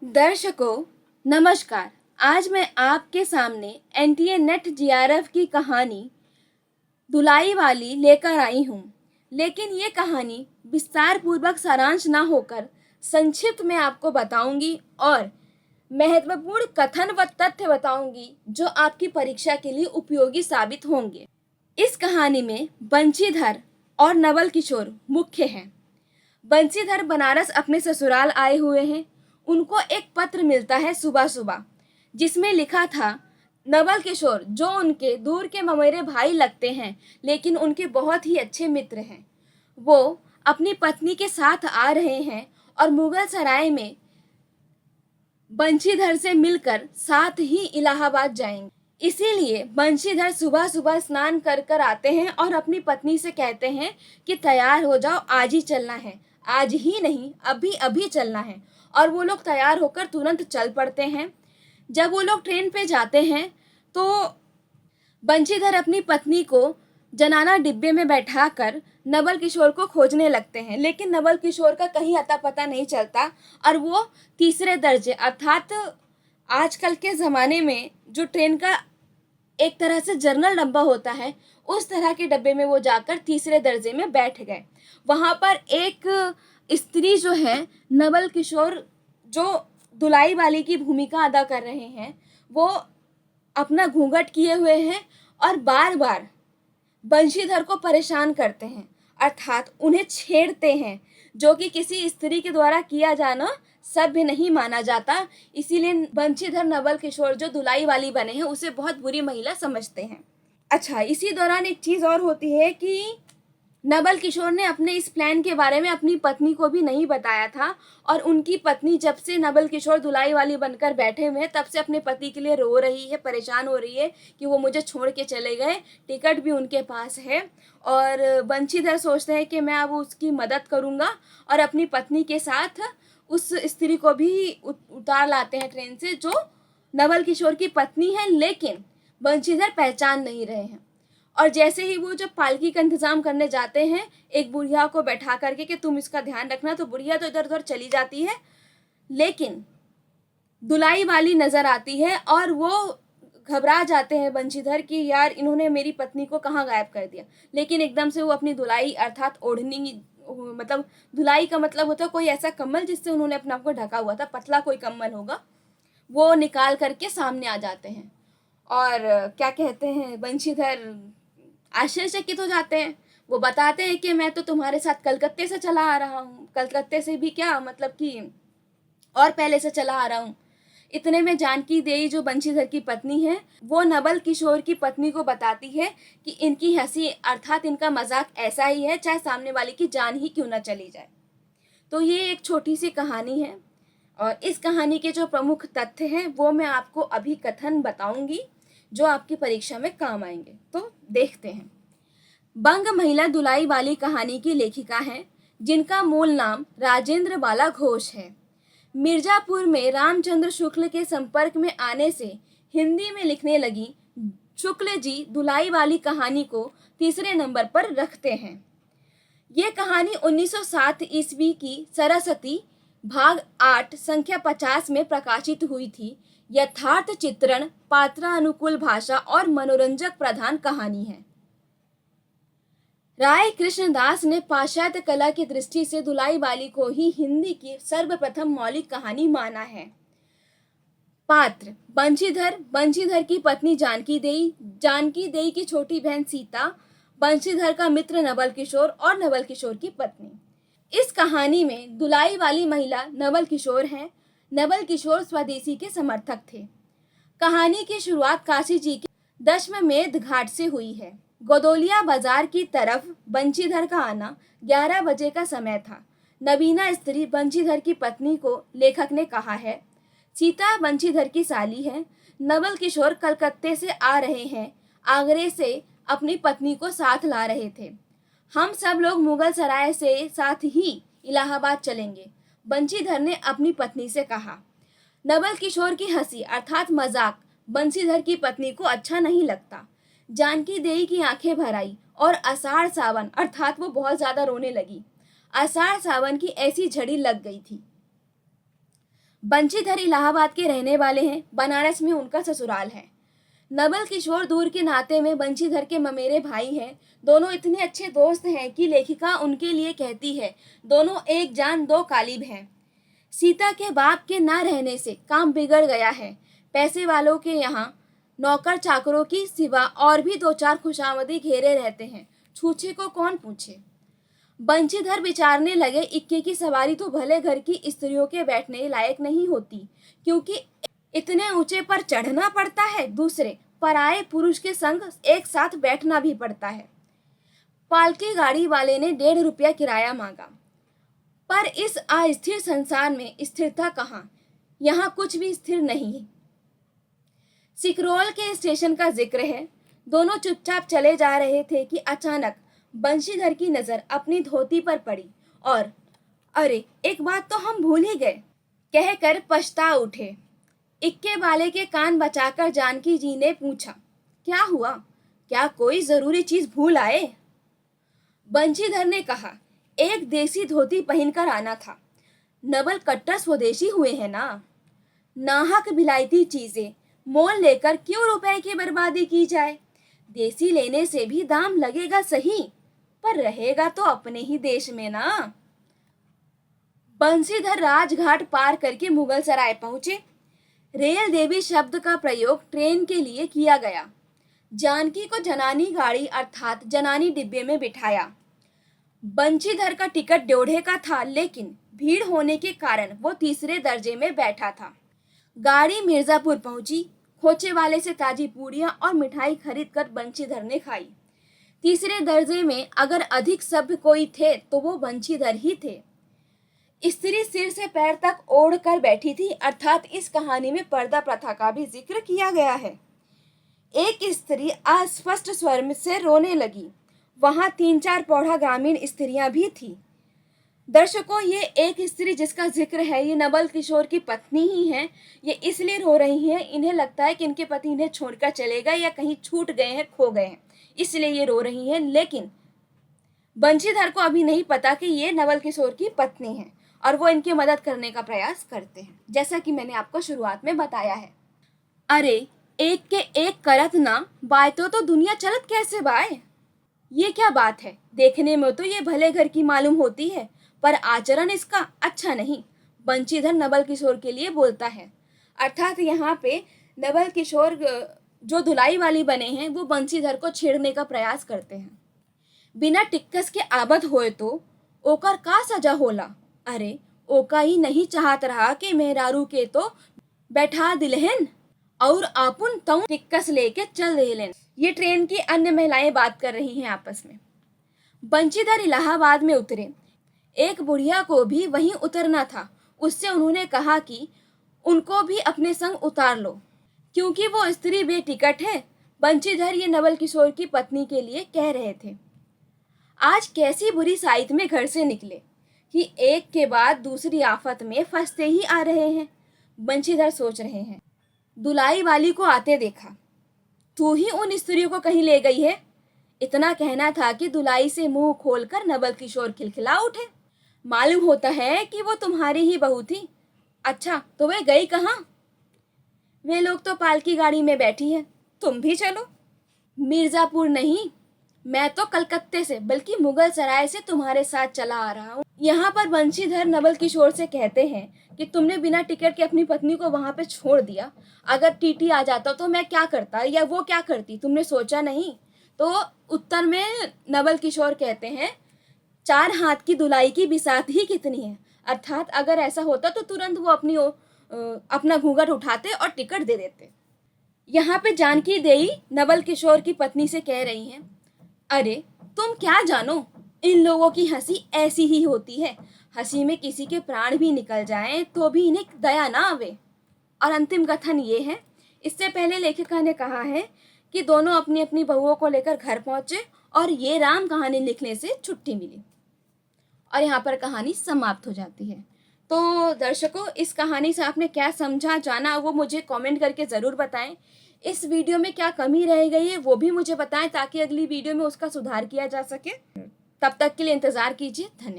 दर्शकों, नमस्कार। आज मैं आपके सामने एनटीए नेट जीआरएफ की कहानी धुलाई वाली लेकर आई हूँ। लेकिन ये कहानी विस्तार पूर्वक सारांश ना होकर संक्षिप्त में आपको बताऊंगी और महत्वपूर्ण कथन व तथ्य बताऊंगी जो आपकी परीक्षा के लिए उपयोगी साबित होंगे। इस कहानी में बंशीधर और नवल किशोर मुख्य हैं। बंशीधर बनारस अपने ससुराल आए हुए हैं। उनको एक पत्र मिलता है सुबह सुबह, जिसमें लिखा था, नवल किशोर जो उनके दूर के ममेरे भाई लगते हैं लेकिन उनके बहुत ही अच्छे मित्र हैं, वो अपनी पत्नी के साथ आ रहे हैं और मुगल सराय में बंशीधर से मिलकर साथ ही इलाहाबाद जाएंगे। इसीलिए बंशीधर सुबह सुबह स्नान कर कर आते हैं और अपनी पत्नी से कहते हैं कि तैयार हो जाओ, आज ही चलना है। आज ही नहीं, अभी अभी चलना है। और वो लोग तैयार होकर तुरंत चल पड़ते हैं। जब वो लोग ट्रेन पे जाते हैं तो बंशीधर अपनी पत्नी को जनाना डिब्बे में बैठाकर नवल किशोर को खोजने लगते हैं, लेकिन नवल किशोर का कहीं अता पता नहीं चलता और वो तीसरे दर्जे अर्थात आजकल के ज़माने में जो ट्रेन का एक तरह से जनरल डब्बा होता है, उस तरह के डब्बे में वो जाकर तीसरे दर्जे में बैठ गए। वहाँ पर एक स्त्री जो है, नवल किशोर जो धुलाई वाली की भूमिका अदा कर रहे हैं, वो अपना घूंघट किए हुए हैं और बार बार बंशीधर को परेशान करते हैं, अर्थात उन्हें छेड़ते हैं, जो कि किसी स्त्री के द्वारा किया जाना सभ्य नहीं माना जाता। इसीलिए बंशीधर नवल किशोर जो धुलाई वाली बने हैं उसे बहुत बुरी महिला समझते हैं। अच्छा, इसी दौरान एक चीज़ और होती है कि नवल किशोर ने अपने इस प्लान के बारे में अपनी पत्नी को भी नहीं बताया था और उनकी पत्नी जब से नवल किशोर धुलाई वाली बनकर बैठे हुए हैं तब से अपने पति के लिए रो रही है, परेशान हो रही है कि वो मुझे छोड़ के चले गए। टिकट भी उनके पास है और बंशीधर सोचते हैं कि मैं अब उसकी मदद करूँगा और अपनी पत्नी के साथ उस स्त्री को भी उतार लाते हैं ट्रेन से, जो नवल किशोर की पत्नी है, लेकिन बंशीधर पहचान नहीं रहे हैं। और जैसे ही वो जब पालकी का इंतजाम करने जाते हैं एक बुढ़िया को बैठा करके कि तुम इसका ध्यान रखना, तो बुढ़िया तो इधर उधर चली जाती है, लेकिन धुलाई वाली नजर आती है और वो घबरा जाते हैं बंशीधर कि यार इन्होंने मेरी पत्नी को कहाँ गायब कर दिया। लेकिन एकदम से वो अपनी धुलाई अर्थात ओढ़नी, मतलब धुलाई का मतलब होता है कोई ऐसा कम्बल जिससे उन्होंने अपने आप को ढका हुआ था, पतला कोई कम्बल होगा, वो निकाल करके सामने आ जाते हैं। और क्या कहते हैं, बंशीधर आश्चर्यचकित हो जाते हैं। वो बताते हैं कि मैं तो तुम्हारे साथ कलकत्ते से चला आ रहा हूँ। कलकत्ते से भी क्या, मतलब कि और पहले से चला आ रहा हूँ। इतने में जानकी देई जो बंशीधर की पत्नी है, वो नवल किशोर की पत्नी को बताती है कि इनकी हंसी अर्थात इनका मजाक ऐसा ही है, चाहे सामने वाले की जान ही क्यों ना चली जाए। तो ये एक छोटी सी कहानी है और इस कहानी के जो प्रमुख तथ्य हैं वो मैं आपको अभी कथन बताऊंगी जो आपकी परीक्षा में काम आएंगे। तो देखते हैं। बंग महिला धुलाई वाली कहानी की लेखिका हैं, जिनका मूल नाम राजेंद्र बाला घोष है। मिर्जापुर में रामचंद्र शुक्ल के संपर्क में आने से हिंदी में लिखने लगी शुक्ल जी धुलाई वाली कहानी को तीसरे नंबर पर रखते हैं। ये कहानी 1907 ईस्वी की सरस्वती भाग 8 संख्या 50 में प्रकाशित हुई थी। यथार्थ चित्रण, पात्रानुकूल भाषा और मनोरंजक प्रधान कहानी है। राय कृष्णदास ने पाश्चात्य कला की दृष्टि से धुलाई वाली को ही हिंदी की सर्वप्रथम मौलिक कहानी माना है। पात्र बंशीधर, बंशीधर की पत्नी जानकी देई की छोटी बहन सीता, बंशीधर का मित्र नवल किशोर और नवल किशोर की पत्नी। इस कहानी में धुलाई वाली महिला नवल किशोर हैं। नवल किशोर स्वदेशी के समर्थक थे। कहानी की शुरुआत काशी जी के दशमेध घाट से हुई है। गोदोलिया बाजार की तरफ बंशीधर का आना 11 बजे का समय था। नवीना स्त्री बंशीधर की पत्नी को लेखक ने कहा है। सीता बंशीधर की साली है। नवल किशोर कलकत्ते से आ रहे हैं, आगरे से अपनी पत्नी को साथ ला रहे थे। हम सब लोग मुगल सराय से साथ ही इलाहाबाद चलेंगे, बंशीधर ने अपनी पत्नी से कहा। नवल किशोर की हंसी अर्थात मजाक बंशीधर की पत्नी को अच्छा नहीं लगता। जानकी देई की आंखें भर आई और आषाढ़ सावन अर्थात वो बहुत ज्यादा रोने लगी। आषाढ़ सावन की ऐसी झड़ी लग गई थी। बंशीधर इलाहाबाद के रहने वाले हैं, बनारस में उनका ससुराल है। नवल किशोर दूर के नाते में बंशीधर के ममेरे भाई हैं। दोनों इतने अच्छे दोस्त हैं कि लेखिका उनके लिए कहती है, दोनों एक जान दो कालिब हैं। सीता के बाप के ना रहने से काम बिगड़ गया है। पैसे वालों के यहाँ नौकर चाकरों की सिवा और भी दो चार खुशामदी घेरे रहते हैं, छूछे को कौन पूछे। बंशीधर विचारने लगे, इक्के की सवारी तो भले घर की स्त्रियों के बैठने लायक नहीं होती, क्योंकि इतने ऊंचे पर चढ़ना पड़ता है, दूसरे पराये पुरुष के संग एक साथ बैठना भी पड़ता है। पालकी गाड़ी वाले ने 1.5 रुपया किराया मांगा, पर इस अस्थिर संसार में स्थिरता कहाँ, यहाँ कुछ भी स्थिर नहीं है। सिकरोल के स्टेशन का जिक्र है। दोनों चुपचाप चले जा रहे थे कि अचानक बंशीधर की नजर अपनी धोती पर पड़ी और अरे, एक बात तो हम भूल ही गए कहकर पछता उठे। इक्के वाले के कान बचाकर जानकी जी ने पूछा, क्या हुआ, क्या कोई जरूरी चीज भूल आए? बंशीधर ने कहा, एक देसी धोती पहनकर आना था। नवल कट्टर स्वदेशी हुए हैं ना, नाहक विलायती चीजें मोल लेकर क्यों रुपए की बर्बादी की जाए। देसी लेने से भी दाम लगेगा सही, पर रहेगा तो अपने ही देश में ना। बंशीधर राजघाट पार करके मुगल सराय पहुंचे। रेल देवी शब्द का प्रयोग ट्रेन के लिए किया गया। जानकी को जनानी गाड़ी अर्थात जनानी डिब्बे में बिठाया। बंशीधर का टिकट 1.5 का था, लेकिन भीड़ होने के कारण वो तीसरे दर्जे में बैठा था। गाड़ी मिर्जापुर पहुंची। खोचे वाले से ताजी पूड़ियां और मिठाई खरीद कर बंशीधर ने खाई। तीसरे दर्जे में अगर अधिक सभ्य कोई थे तो वो बंशीधर ही थे। स्त्री सिर से पैर तक ओढ़ कर बैठी थी, अर्थात इस कहानी में पर्दा प्रथा का भी जिक्र किया गया है। एक स्त्री अस्पष्ट स्वर से रोने लगी। वहां 3-4 पौढ़ा ग्रामीण स्त्रियां भी थी। दर्शकों, ये एक स्त्री जिसका जिक्र है, ये नवल किशोर की पत्नी ही है। ये इसलिए रो रही हैं, इन्हें लगता है कि इनके पति इन्हें छोड़कर चले गए या कहीं छूट गए हैं, खो गए हैं, इसलिए ये रो रही हैं। लेकिन बंशीधर को अभी नहीं पता कि ये नवल किशोर की पत्नी है और वो इनकी मदद करने का प्रयास करते हैं, जैसा कि मैंने आपको शुरुआत में बताया है। अरे, एक के एक करत ना बाय तो दुनिया चलत कैसे बाय। ये क्या बात है, देखने में तो ये भले घर की मालूम होती है, पर आचरण इसका अच्छा नहीं। बंशीधर नवल किशोर के लिए बोलता है, अर्थात यहाँ पे नवल किशोर जो धुलाई वाली बने हैं वो बंशीधर को छेड़ने का प्रयास करते हैं। बिना टिक्कस के आबद होए तो ओकर का सजा होला। अरे, ओका ही नहीं चाहत रहा कि मेहरारू के तो बैठा दिलहन और आपुन तऊ टिक्कस लेके चल देलेन। ये ट्रेन की अन्य महिलाएं बात कर रही हैं आपस में। बंशीधर इलाहाबाद में उतरे। एक बुढ़िया को भी वहीं उतरना था। उससे उन्होंने कहा कि उनको भी अपने संग उतार लो, क्योंकि वो स्त्री बेटिकट है। बंशीधर ये नवल किशोर की पत्नी के लिए कह रहे थे। आज कैसी बुरी साइत में घर से निकले कि एक के बाद दूसरी आफत में फंसते ही आ रहे हैं। बंशीधर सोच रहे हैं, दुलाई वाली को आते देखा, तू ही उन स्त्रियों को कहीं ले गई है। इतना कहना था कि दुलाई से मुंह खोलकर नवल किशोर खिलखिला उठे। मालूम होता है कि वो तुम्हारी ही बहू थी। अच्छा, तो वे गई कहाँ? वे लोग तो पालकी गाड़ी में बैठी है, तुम भी चलो। मिर्जापुर नहीं, मैं तो कलकत्ते से बल्कि मुगल सराय से तुम्हारे साथ चला आ रहा हूँ। यहाँ पर बंशीधर नवल किशोर से कहते हैं कि तुमने बिना टिकट के अपनी पत्नी को वहां पे छोड़ दिया। अगर टीटी आ जाता तो मैं क्या करता या वो क्या करती, तुमने सोचा नहीं? तो उत्तर में नवल किशोर कहते हैं, 4 हाथ की दुलाई की बिसात ही कितनी है। अर्थात अगर ऐसा होता तो तुरंत वो अपना घूंघट उठाते और टिकट दे देते। यहाँ पे जानकी देई नवल किशोर की पत्नी से कह रही हैं, अरे तुम क्या जानो, इन लोगों की हंसी ऐसी ही होती है। हंसी में किसी के प्राण भी निकल जाएं तो भी इन्हें दया ना आवे। और अंतिम कथन ये है, इससे पहले लेखिका ने कहा है कि दोनों अपनी अपनी बहुओं को लेकर घर पहुंचे और ये राम कहानी लिखने से छुट्टी मिली। और यहाँ पर कहानी समाप्त हो जाती है। तो दर्शकों, इस कहानी से आपने क्या समझा, जाना, वो मुझे कमेंट करके ज़रूर बताएं। इस वीडियो में क्या कमी रह गई है वो भी मुझे बताएं, ताकि अगली वीडियो में उसका सुधार किया जा सके। तब तक के लिए इंतज़ार कीजिए। धन्यवाद।